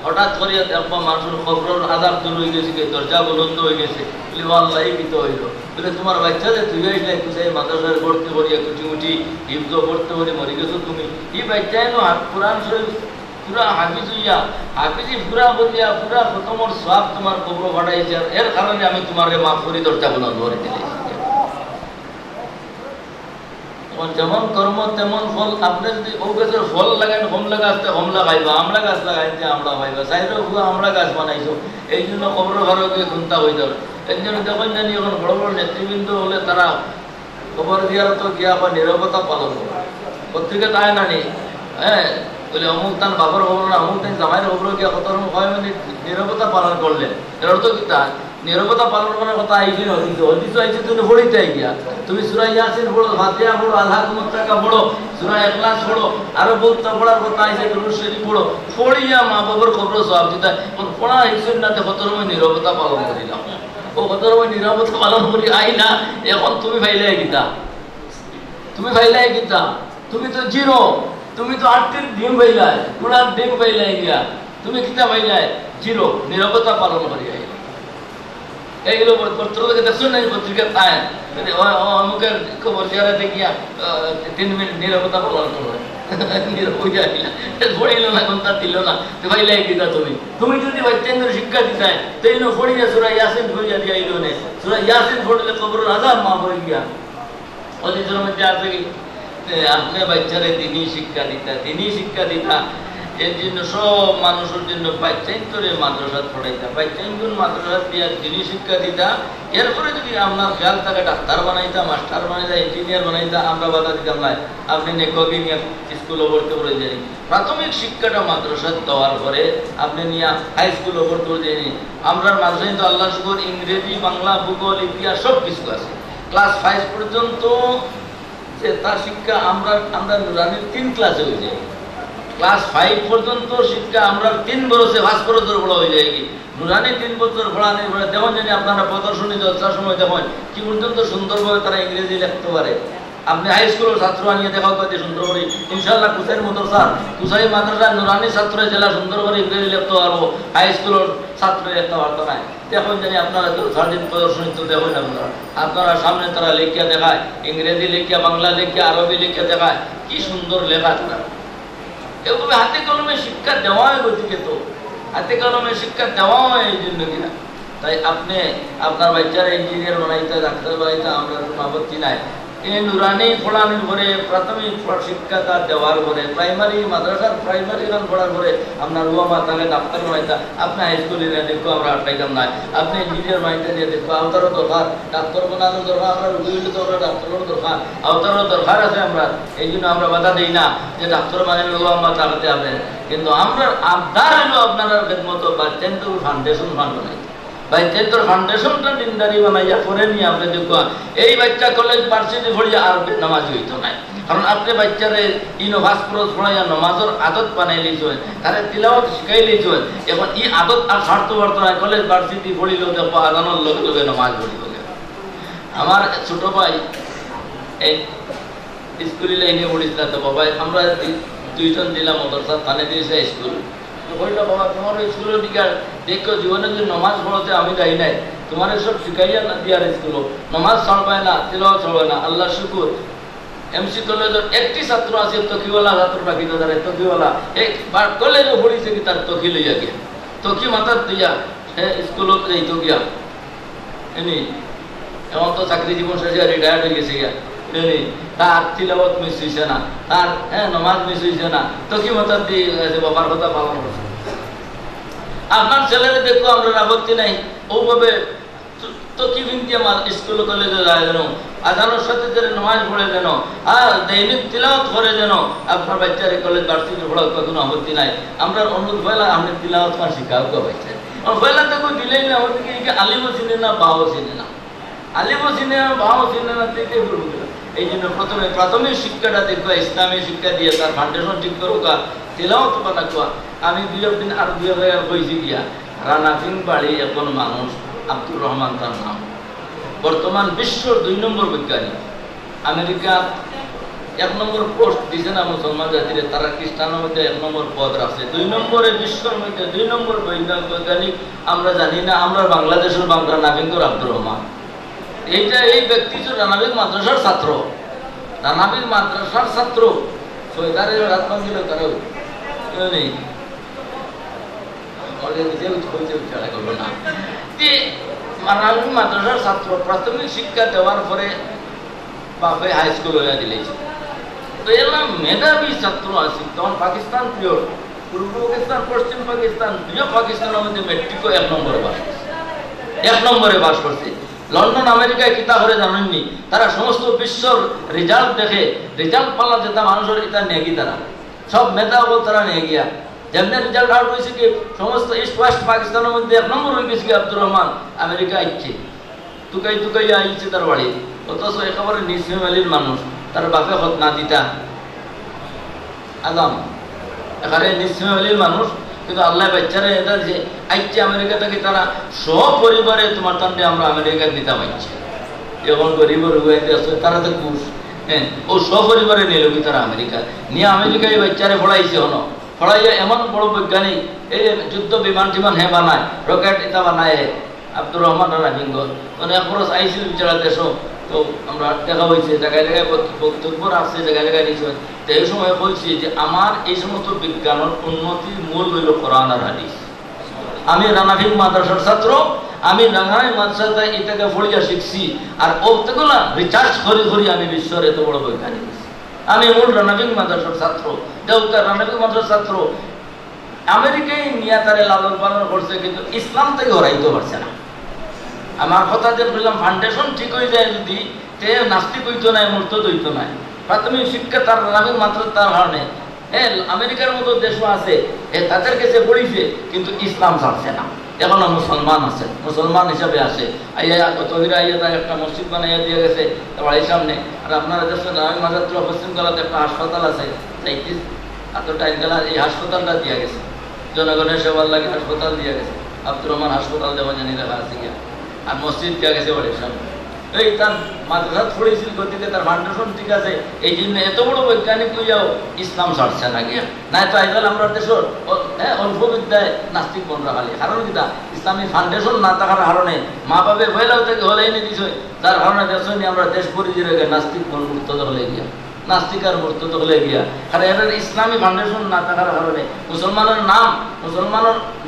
হঠাৎ করে একবার মানুষের খবর আজাব দূর হয়ে গেছে, দরজা বন্ধ হয়ে গেছে, বলি আল্লাহ এই কিতো হইল, বলে তোমার বাচ্চা যে তুই আসলে কুসাই মাদ্রাসায় পড়তে পড়িয়া কুটি হিফজ পড়তে পড়ে মরে গেছো তুমি, এই বাচ্চায় কোরআন শরীফ পুরা হাফিজ হইয়া হাফিজি পুরা বলিয়া পুরা প্রথমর সব তোমার কবর ফাটাইছে, এর কারণে আমি তোমার মাফ করি দরজা বন্ধ করে দিয়েছি। যেমন কর্ম তেমন ফল। আপনি যদি ও গাছের ফল লাগান কমলা গাছটা কমলা খাইবা, আমলা গাছ লাগাইতে আমলা খাইবা, চাইলেও পুরো আমলা গাছ বানাইছো, এই জন্য কবর ঘরে গিয়ে ঘুমতা হয়ে যাবে। এই জন্য দেখেন জানি এখন বড় বড় নেতৃবৃন্দ হলে তারা কবর দিয়ার তো গিয়া আবার নিরবতা পালন করে, পত্রিকা তাই না নি, হ্যাঁ বলে অমুক তান বাবার খবর না অমুক তান জামাইয়ের খবর গিয়া কত হয়, মানে নিরবতা পালন করলেন। এর অর্থ কি তা নিরবতা পালন করার কথা আইসি হদিস হদিস আইসি তুমি পড়িতে গিয়া, তুমি সূরা ইয়াসিন পড়ো, ফাতিহা পড়ো, আল্লাহ কুমুত্তাকা পড়ো, সূরা ইখলাস পড়ো, আরো বহুত পড়ার কথা আইসে, দুরূদ শরীফ পড়ো, পড়িয়া মা বাবার খবর সওয়াব দিতা। কোন পড়া হিসেব না কত রকম নিরবতা পালন করিলাম, ও কত রকম নিরবতা পালন করি আইলা, এখন তুমি ভাইলাই গীতা, তুমি ভাইলাই গীতা, তুমি তো জিরো, তুমি তো 8টির ডিম ভাইলাই, পুরার ডিম ভাইলাই গিয়া, তুমি কিতা ভাইলাই জিরো, নিরবতা পালন করি আইলা। এইগুলো পত্রিকা দেখছো না, পত্রিকা পায় অমুকের খবর চেহারা দেখিয়া 3 মিনিট নিরবতা পালন করবে, নীরব হয়ে যাইলা, পড়িল না কোনটা দিল না, তো ভাইলাই গীতা তুমি যদি বাচ্চাদের শিক্ষা দিতাই তাই পড়িয়া সূরা ইয়াসিন পড়িয়া দিয়া আইলো নে, সূরা ইয়াসিন পড়লে কবরের আযাব মাফ হয়ে গিয়া। অতীতের মধ্যে আছে কি আপনি বাচ্চারে দিনই শিক্ষা দিতা, এর জন্য সব মানুষের জন্য বাচ্চাইন্তরে মাদ্রাসা পড়াইতা, বাচ্চাইন্তর মাদ্রাসা দিয়া দিনই শিক্ষা দিতা। এরপরে যদি আপনার খেয়াল থাকে ডাক্তার বানাইতা, মাস্টার বানাইতা, ইঞ্জিনিয়ার বানাইতা, আমরা বাধা দিতাম না, আপনি নেকি নিয়ে স্কুলে ভর্তি করে যাই। প্রাথমিক শিক্ষাটা মাদ্রাসা দেওয়ার পরে আপনি নিয়ে হাই স্কুলে ভর্তি করে যায়নি। আমরা মাদ্রাসায় তো আল্লাহ শুকর ইংরেজি, বাংলা, ভূগোল, ইতিহাস সব কিছু আছে। ক্লাস 5 পর্যন্ত যে তার শিক্ষা আমরা নুরানির 3 ক্লাসে হয়ে যায়। ক্লাস 5 পর্যন্ত শিক্ষা আমরা 3 বছরে 5 বছর বড় হয়ে যায়। নুরানি 3 বছর পড়ানোর পরে যেমন জানি আপনারা প্রদর্শনী যাত্রার সময় দেখেন কি পর্যন্ত সুন্দরভাবে তারা ইংরেজি লিখতে পারে। আপনি হাই স্কুলের ছাত্র আনিয়ে দেখাও কত সুন্দর করে, ইনশাআল্লাহ কুসাইর মাদ্রাসা, কুসাই মাদ্রাসা নুরানি ছাত্র জেলা সুন্দর করে ইংরেজি লিখতে পারবো, হাই স্কুলের ছাত্র লিখতে পারতো না। দেখুন জানি আপনারা তো স্বাধীন প্রদর্শনী তো দেখুন, আপনারা সামনে তারা লিখিয়া দেখায়, ইংরেজি লিখিয়া, বাংলা লিখিয়া, আরবি লিখিয়া দেখায়, কি সুন্দর লেখা তারা। এভাবে হাতে কলমে শিক্ষা দেওয়া হয়, গতিকে তো হাতে কলমে শিক্ষা দেওয়া হয় এই জন্য কিনা। তাই আপনি আপনার বাচ্চারা ইঞ্জিনিয়ার বানাইতে, ডাক্তার বানাইতে আমরা কোনো আপত্তি নাই। এই নুরানি পড়ানোর পরে প্রাথমিক শিক্ষা তার দেওয়ার পরে প্রাইমারি মাদ্রাসার প্রাইমারি গান পড়ার পরে আপনার রুয়া তাহলে ডাক্তার বানাইতা, আপনি হাই স্কুলে নিয়ে দেখো আমরা আটকাইতাম নাই, আপনি ইঞ্জিনিয়ার বানাইতে নিয়ে দেখো আওতারও দরকার, ডাক্তার বানানোর দরকার, আমরা রুগী দরকার, ডাক্তারেরও দরকার, আওতারও দরকার আছে। আমরা এই জন্য আমরা বাধা দিই না যে ডাক্তার বানালে রুয়া তাকাতে হবে, কিন্তু আমরা আবদার হলো আপনারা মতো বাচ্চেন তো ফাউন্ডেশন ফান্ড বানাই, বাচ্চাদের ফাউন্ডেশনটা দিনদারি বানাইয়া করে নিয়ে আপনি দেখুন এই বাচ্চা কলেজ ভার্সিটি পড়িয়া আর নামাজ হইতো না, কারণ আপনি বাচ্চারে ইনোভাস ক্রস পড়াইয়া নামাজের আদত বানাই লিয়েছেন, তারে তিলাওয়াত শিখাই লিয়েছেন। এখন এই আদত আর ছাড়তে পারতো না, কলেজ ভার্সিটি পড়িলেও দেখো আজানোর লগে লগে নামাজ পড়িল। আমার ছোট ভাই এই স্কুলে লাইনে পড়িস না তো বাবা, আমরা 2 জন দিলাম মাদ্রাসা, থানে দিয়েছে স্কুল। বললো বাবা তোমার স্কুলের দিকে দেখো জীবনে যে নমাজ পড়াতে আমি যাই নাই, তোমার সব শিখাইয়া না দিয়ার স্কুল, নমাজ ছাড়বে না, তিলাওয়াত ছাড়বে না। আল্লাহ শুকুর এমসি কলেজের একটি ছাত্র আছে তকিওয়ালা ছাত্র রাখি তাদের তকিওয়ালা একবার কলেজে পড়িছে কি তার তকি লইয়া গিয়া, তকি মাথার দিয়া স্কুলত এই তকিয়া এনি এমন তো চাকরি জীবন শেষে রিটায়ার্ড হয়ে গেছে গিয়া, তার তিলাওয়াত মিস হইছে না, তার নমাজ মিস হইছে না, তকি মাথার দিয়ে বাবার কথা পালন করছে। আপনার ছেলেরা দেখো আমরা আপত্তি নাই, ওভাবে তকি বিনতে স্কুল কলেজে যায় যেন, আজানোর সাথে যেন নামাজ পড়ে যেন, আর দৈনিক তিলাওয়াত করে যেন আপনার বাচ্চারে কলেজ ভার্সিটি পড়ার কোনো আপত্তি নাই। আমরা অনুরোধ হইলা আপনি তিলাওয়াত খান শিখাও কে বাচ্চা, হইলা তো কেউ দিলেই না, আমাদেরকে আলিমও চিনে না, বাও চিনে না, আলিমও চিনে না, বাও চিনে না, দেখে বলবো। এই জন্য প্রথমে প্রাথমিক শিক্ষাটা দেখবা, ইসলামী শিক্ষা দিয়ে তার ফাউন্ডেশন ঠিক করুকা, তিলাওয়াত বানা কোয়া। আমি 2 দিন আর 2 জায়গায় কইছি গিয়া, রানাফিং বাড়ি এখন মানুষ আব্দুর রহমান তার নাম, বর্তমান বিশ্বের 2 নম্বর বিজ্ঞানী, আমেরিকা 1 নম্বর পোস্ট দিছে না মুসলমান জাতিরে, তারা খ্রিস্টানের মধ্যে 1 নম্বর পদ রাখছে। 2 নম্বরে বিশ্বের মধ্যে 2 নম্বর বৈজ্ঞানিক আমরা জানি না, আমরা বাংলাদেশের বাংলা নাবিঙ্গর আব্দুর রহমান। এই ব্যক্তি যে রানাবিগ মাদ্রাসার ছাত্র, রানাবিগ মাদ্রাসার ছাত্র, সৈদারের রাত ভাঙিল তারাও নেই, মাদ্রাসার ছাত্র প্রাথমিক শিক্ষা দেওয়ার পরে বাপে হাই স্কুল হইয়া দিলেছে। তো এলাম মেধাবী ছাত্র আছে, তখন পাকিস্তান প্রিয়, পূর্ব পাকিস্তান পশ্চিম পাকিস্তান প্রিয় পাকিস্তানের মধ্যে মেট্রিকও 1 নম্বরে বাস করছে, 1 নম্বরে বাস করছে। লন্ডন আমেরিকায় কিতা করে জানেননি, তারা সমস্ত বিশ্বর রেজাল্ট দেখে, রেজাল্ট পাল্লা যেটা মানুষের এটা নেগি, তারা সব মেধা বল তারা নিয়ে গিয়া যেমনি রেজাল্ট আউট হয়েছে কি সমস্ত ইস্ট ওয়েস্ট পাকিস্তানের মধ্যে 1 নম্বর হয়ে গেছে কি আব্দুর রহমান। আমেরিকা আইছে, তুকাই আইছে তার বাড়ি, অথচ একেবারে নিজ ফ্যামিলির মানুষ, তার বাপে হত না দিতা আদম, এখানে নিজ ফ্যামিলির মানুষ, কিন্তু আল্লাহ বাচ্চারা এদের যে আইছে আমেরিকা থেকে, তারা সপরিবারে তোমার তান্ডে আমরা আমেরিকা দিতে পারছি। এখন গরিবের রুগাইতে আছে তারা তো ঘুষ, হ্যাঁ, ও সপরিবারে নিল কি তারা আমেরিকা নিয়ে, আমেরিকায় বাচ্চারে পড়াইছে। হনো পড়াইয়া এমন বড় বৈজ্ঞানিক, এই যুদ্ধ বিমান টিমান হে বানায়, রকেট এটা বানায় আব্দুর রহমান রানাবিঙ্গ। মানে খরচ আইসিল বিচারা দেশ, তো আমরা দেখা হয়েছে জায়গায় জায়গায় বক্তব্য রাখছে, জায়গায় জায়গায় নিয়েছে। তো এই সময় বলছি যে আমার এই সমস্ত বিজ্ঞানের উন্নতির মূল হইল কোরআন আর হাদিস। আমি রানাভিং মাদ্রাসার ছাত্র, আমি রানাভিং মাদ্রাসায় এটাকে পড়িয়া শিখছি, আর ওগুলা রিচার্জ করি আমি বিশ্বের এত বড় বৈজ্ঞানিক। আমি মূল রানাভিং মাদ্রাসার ছাত্র, দেউতার রানাভিং মাদ্রাসার ছাত্র। আমেরিকায় নিয়ে তারে লালন পালন করছে, কিন্তু ইসলাম থেকে হরাইতে পারছে না। আমার কথা যে বললাম, ফাউন্ডেশন ঠিক হয়ে যায় যদি, তে নাস্তিক হইতো নাই, মুরতাদ হইতো নাই। প্রাথমিক শিক্ষা তার রানাভিং মাত্র তার কারণে, হ্যাঁ, আমেরিকার মতো দেশও আছে, তাদের কাছে পড়িছে, কিন্তু ইসলাম ছাড়ছে না। এখনো মুসলমান আছে, মুসলমান হিসাবে আছে। আইয়া তহিরা আইয়া তার একটা মসজিদ বানাইয়া দিয়ে গেছে বাড়ির সামনে। আর আপনারা দেশের রানাভিং মাদ্রাসা পশ্চিম কালাতে একটা হাসপাতাল আছে, এতটা গেলা এই হাসপাতালটা দিয়ে গেছে, জনগণের সেবার লাগে হাসপাতাল দিয়ে গেছে। আব্দুর রহমান হাসপাতাল দেওয়া জানি লেখা আছে গিয়া, আর মসজিদ দেওয়া গেছে বাড়ির সামনে। এই তার মাদ্রাসা পড়েছিল গতিকে, তার ফাউন্ডেশন ঠিক আছে, এই জন্য এত বড় বৈজ্ঞানিক হইয়াও ইসলাম ছাড়ছে না গিয়া। নাই তো আইজাল আমরা দেশের অল্প বিদ্যায় নাস্তিক বন রাখালি, কারণ কিতা ইসলামী ফাউন্ডেশন না থাকার কারণে মা বাপে পয়লাও থেকে হলে এনে দিছ, যার কারণে দেশ নিয়ে আমরা দেশ পরিচয় রেখে নাস্তিক বন মুক্ত হলে গিয়া, নাস্তিকার মুর্তদ হলে গিয়া। কারণ এটার ইসলামী ফাউন্ডেশন না থাকার কারণে মুসলমানের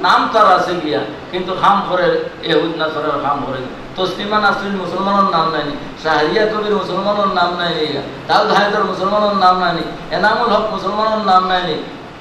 নাম তার আছে গিয়া, কিন্তু খাম করে এহুদ নাসরার খাম করে। তসলিমা নাসরিন মুসলমানের নাম নাইনি, শাহরিয়া কবির মুসলমানের নাম নাইনি, দাউদ হায়দার মুসলমানের নাম নাইনি, এনামুল হক মুসলমানের নাম নাইনি,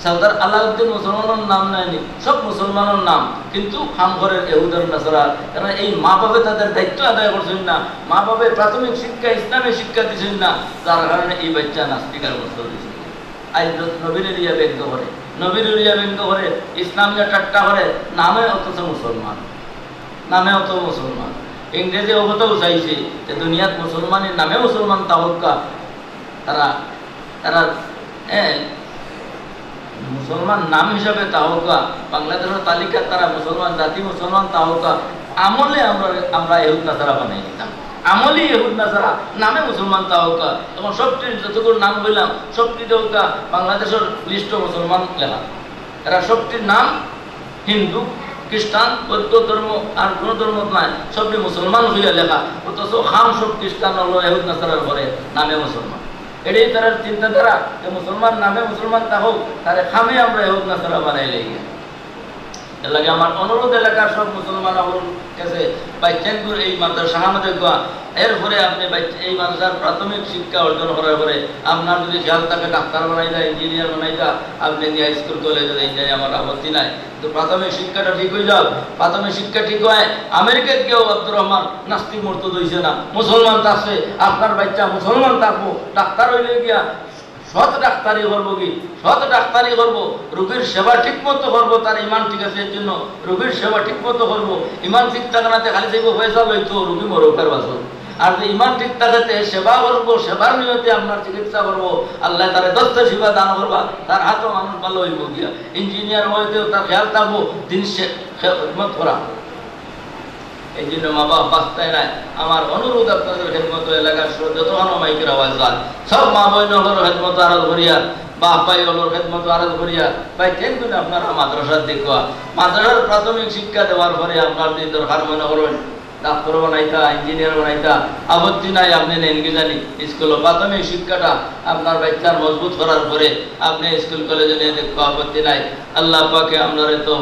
সরদার আলাউদ্দিন মুসলমানের নাম নাইনি, সব মুসলমানের নাম, কিন্তু খাম করে এহুদের নাসরা। কারণ এই মা বাপে তাদের দায়িত্ব আদায় করছেন না, মা বাপে প্রাথমিক শিক্ষা ইসলামী শিক্ষা দিচ্ছেন না, যার কারণে এই বাচ্চা নাস্তিকার মুসল দিচ্ছে। আজ নবীর এরিয়া ব্যঙ্গ করে, নবীর এরিয়া ব্যঙ্গ করে, ইসলামকে ঠাট্টা করে, নামে অথচ মুসলমান, নামে অত মুসলমান। ইংরেজি অবতাও চাইছে যে দুনিয়াত মুসলমানের নামে মুসলমান তাহকা, তারা তারা মুসলমান নাম হিসাবে তাহকা, বাংলাদেশের তালিকা তারা মুসলমান জাতি মুসলমান তাহকা, আমলে আমরা এহুদ নাসারা বানাই দিতাম, আমলি এহুদ নাসারা, নামে মুসলমান তাহকা। তখন সবটির যতগুলো নাম বললাম সবটি তাহকা বাংলাদেশের লিস্ট মুসলমান লেখা, এরা সবটির নাম হিন্দু খ্রিস্টান বৌদ্ধ ধর্ম আর কোন ধর্ম নাই, সবটি মুসলমান হইয়া লেখা, অথচ খাম সব খ্রিস্টান হলো এহুদ নাসারার ঘরে নামে মুসলমান। এটাই তার চিন্তাধারা যে মুসলমান নামে মুসলমান তা হোক, তারে খামে আমরা এহুদ নাসারা বানাই লেগে। এর লাগে আমার অনুরোধ এলাকার সব মুসলমান কাছে বাচ্চাগুলো এই মাদ্রাসা আমাদের গোয়া, এরপরে আপনি এই মাদ্রাসার প্রাথমিক শিক্ষা অর্জন করার পরে আপনার যদি খেয়াল থাকে ডাক্তার বানাই দেয়, ইঞ্জিনিয়ার বানাই দেয়, আপনি নিয়ে স্কুল কলেজে যাই, আমার আপত্তি নাই, তো প্রাথমিক শিক্ষাটা ঠিক হয়ে যাও। প্রাথমিক শিক্ষা ঠিক হয়, আমেরিকার কেউ আব্দুর রহমান নাস্তিক মুর্তদ হইছে না, মুসলমান থাকছে, আপনার বাচ্চা মুসলমান থাকবো, ডাক্তার হইলে গিয়া সৎ ডাক্তারি করবো, কি সৎ ডাক্তারি করবো, রোগীর সেবা ঠিক মতো করবো, তার ইমান ঠিক আছে এর জন্য রোগীর সেবা ঠিক মতো করবো। ইমান ঠিক থাকাতে খালি যাইব পয়সা লইতো, রোগী মরকার বাসন। আর যে ইমান ঠিক থাকাতে সেবা করবো, সেবার নিয়তে আপনার চিকিৎসা করবো, আল্লাহ তার 10টা সেবা দান করবা, তার হাতও মানুষ ভালো হইব গিয়া। ইঞ্জিনিয়ার হইতেও তার খেয়াল থাকবো দিন সে করা। এই জন্য মা বাপ বাঁচতায় নাই। আমার অনুরোধ আপনাদের খেদমত এলাকার যতক্ষণ মাইকের আওয়াজ যায় সব মা বোন হলোর খেদমত আরজ করিয়া, বাপ ভাই হলোর খেদমত আরজ করিয়া ভাই কেন করে আপনারা মাদ্রাসার দিকে মাদ্রাসার প্রাথমিক শিক্ষা দেওয়ার পরে আপনার যদি দরকার মনে করেন ডাক্তার বানাইতা, ইঞ্জিনিয়ার বানাইতা, আপত্তি নাই, আপনি নেন কি জানি স্কুল প্রাথমিক শিক্ষাটা আপনার বাচ্চার মজবুত করার পরে আপনি স্কুল কলেজে নিয়ে দেখো, আপত্তি নাই। আল্লাহ পাকে আপনার তো